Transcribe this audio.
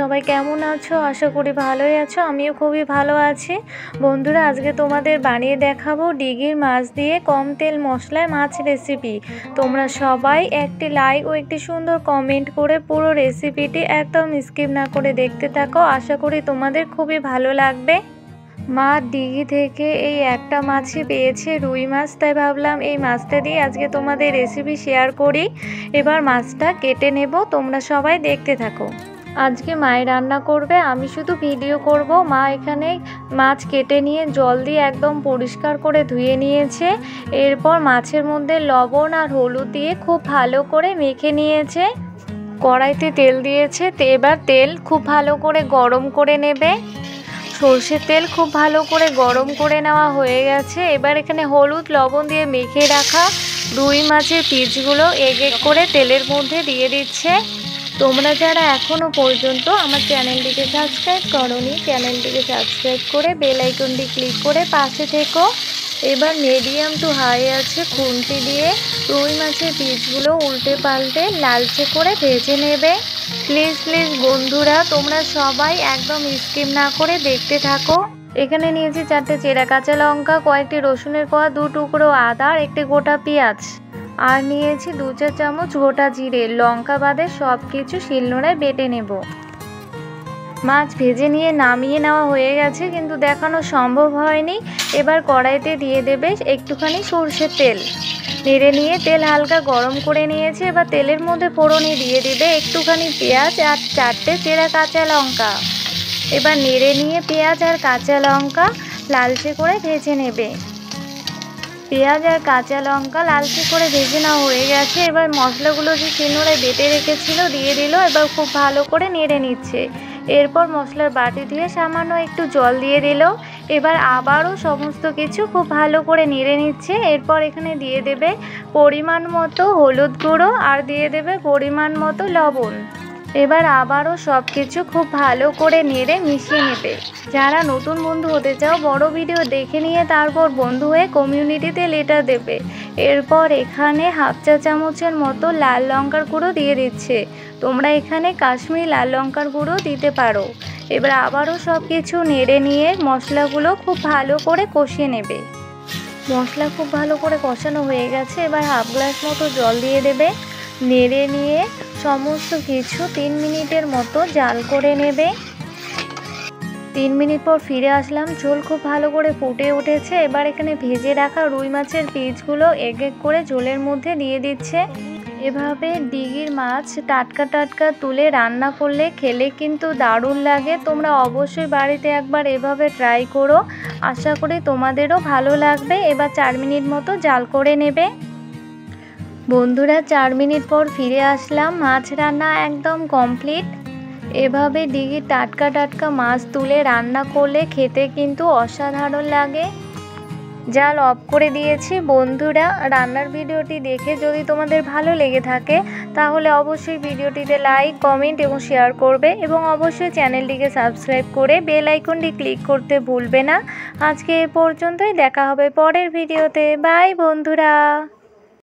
সবাই কেমন আছো? আশা করি ভালোই আছো। আমিও খুবই ভালো আছি। বন্ধুরা, আজকে তোমাদের বানিয়ে দেখাবো ডিগির মাছ দিয়ে কম তেল মশলায় মাছ রেসিপি। তোমরা সবাই একটি লাইক ও একটি সুন্দর কমেন্ট করে পুরো রেসিপিটি একদম স্কিপ না করে দেখতে থাকো। আশা করি তোমাদের খুবই ভালো লাগবে। মা দিঘি থেকে এই একটা মাছই পেয়েছে, রুই মাছ, তাই ভাবলাম এই মাছটা দিয়ে আজকে তোমাদের রেসিপি শেয়ার করি। এবার মাছটা কেটে নেব, তোমরা সবাই দেখতে থাকো। আজকে মাই রান্না করবে, আমি শুধু ভিডিও করব। মা এখানে মাছ কেটে নিয়ে জল দিয়ে একদম পরিষ্কার করে ধুয়ে নিয়েছে। এরপর মাছের মধ্যে লবণ আর হলুদ দিয়ে খুব ভালো করে মেখে নিয়েছে। কড়াইতে তেল দিয়েছে, এবার তেল খুব ভালো করে গরম করে নেবে। সর্ষের তেল খুব ভালো করে গরম করে নেওয়া হয়ে গেছে। এবার এখানে হলুদ লবণ দিয়ে মেখে রাখা রুই মাছের পিসগুলো এক এক করে তেলের মধ্যে দিয়ে দিচ্ছে। তোমরা যারা এখনও পর্যন্ত আমার চ্যানেলটিকে সাবস্ক্রাইব করোনি, চ্যানেলটিকে সাবস্ক্রাইব করে বেল আইকনটি ক্লিক করে পাশে থেকো। এবার মিডিয়াম টু হাই আছে খুন্তি দিয়ে রুই মাছের পিসগুলো উল্টে পাল্টে লালচে করে ভেজে নেবে। প্লিজ বন্ধুরা, তোমরা সবাই একদম স্কিপ না করে দেখতে থাকো। এখানে নিয়েছি 4টে চেরা কাঁচা লঙ্কা, কয়েকটি রসুনের কোয়া, 2 টুকরো আদা আর একটি গোটা পেঁয়াজ, আর নিয়েছি 2 চা চামচ গোটা জিরে। লঙ্কা বাদে সব কিছু শিলনোড়ায় বেটে নেব। মাছ ভেজে নিয়ে নামিয়ে নেওয়া হয়ে গেছে, কিন্তু দেখানো সম্ভব হয়নি। এবার কড়াইতে দিয়ে দেবে একটুখানি সর্ষের তেল। নেড়ে নিয়ে তেল হালকা গরম করে নিয়েছে। এবার তেলের মধ্যে ফোড়নে দিয়ে দিবে একটুখানি পেঁয়াজ আর 4টে চেরা কাঁচা লঙ্কা। এবার নেড়ে নিয়ে পেঁয়াজ আর কাঁচা লঙ্কা লালচে করে ভেজে নেবে। পেঁয়াজ আর কাঁচা লঙ্কা লালচে করে ভেজে নেওয়া হয়ে গেছে। এবার মশলাগুলো যে শিলনোড়ায় বেটে রেখেছিল দিয়ে দিল। এবার খুব ভালো করে নেড়ে নিচ্ছে। এরপর মশলার বাটি ধুয়ে সামান্য একটু জল দিয়ে দিল। এবার আবারও সমস্ত কিছু খুব ভালো করে নেড়ে নিচ্ছে। এরপর এখানে দিয়ে দেবে পরিমাণ মতো হলুদ গুঁড়ো আর দিয়ে দেবে পরিমাণ মতো লবণ। এবার আবারও সব কিছু খুব ভালো করে নেড়ে মিশিয়ে নেবে। যারা নতুন বন্ধু হতে চাও, বড় ভিডিও দেখে নিয়ে তারপর বন্ধু হয়ে কমিউনিটিতে লেটার দেবে। এরপর এখানে হাফ চা চামচের মতো লাল লঙ্কার গুঁড়ো দিয়ে দিচ্ছে। তোমরা এখানে কাশ্মীরি লাল লঙ্কার গুঁড়ো দিতে পারো। এবার আবারও সব কিছু নেড়ে নিয়ে মশলাগুলো খুব ভালো করে কষিয়ে নেবে। মশলা খুব ভালো করে কষানো হয়ে গেছে। এবার হাফ গ্লাস মতো জল দিয়ে দেবে। নেড়ে নিয়ে সমস্ত কিছু 3 মিনিটের মতো জাল করে নেবে। 3 মিনিট পর ফিরে আসলাম। ঝোল খুব ভালো করে ফুটে উঠেছে। এবার এখানে ভেজে রাখা রুই মাছের পিসগুলো এক এক করে ঝোলের মধ্যে দিয়ে দিচ্ছে। এভাবে ডিগির মাছ টাটকা তুলে রান্না করলে খেলে কিন্তু দারুণ লাগে। তোমরা অবশ্যই বাড়িতে একবার এভাবে ট্রাই করো। আশা করি তোমাদেরও ভালো লাগবে। এবার 4 মিনিট মতো জাল করে নেবে। বন্ধুরা, 4 মিনিট পর ফিরে আসলাম। মাছ রান্না একদম কমপ্লিট। এভাবে ডিগির টাটকা মাছ তুলে রান্না করলে খেতে কিন্তু অসাধারণ লাগে। জাল অফ করে দিয়েছি। বন্ধুরা, রান্নার ভিডিওটি দেখে যদি তোমাদের ভালো লেগে থাকে তাহলে অবশ্যই ভিডিওটিতে লাইক, কমেন্ট এবং শেয়ার করবে এবং অবশ্যই চ্যানেলটিকে সাবস্ক্রাইব করে বেল আইকনটি ক্লিক করতে ভুলবে না। আজকে এ পর্যন্তই, দেখা হবে পরের ভিডিওতে। বাই বন্ধুরা।